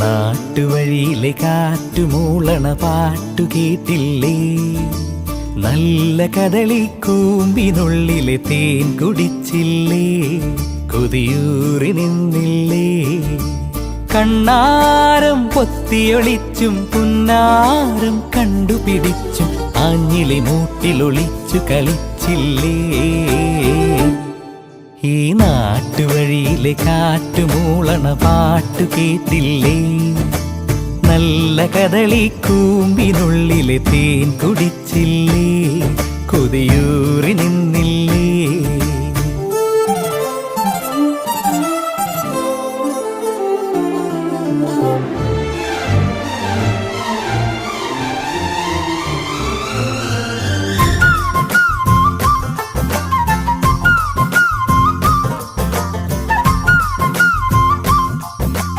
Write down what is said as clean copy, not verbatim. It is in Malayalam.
നാട്ടുവഴിയിലെ കാറ്റുമൂളണ പാട്ടു കേട്ടില്ലേ? നല്ല കദളിക്കൂമ്പിനുള്ളിലെ തേൻ കുടിച്ചില്ലേ? കൊതിയൂറി നിന്നില്ലേ? കണ്ണാരം പൊത്തിയൊളിച്ചും പുന്നാരം കണ്ടുപിടിച്ചും ആഞ്ഞിലി മൂട്ടിലൊളിച്ചു കളിച്ചില്ലേ? ഈ നാട്ടുവഴിയിലെ കാറ്റുമൂളണ പാട്ടു കേട്ടില്ലേ? നല്ല കദളിക്കൂമ്പിനുള്ളിലെ തേൻ കുടിച്ചില്ലേ? കൊതിയൂറി നിന്നില്ലേ?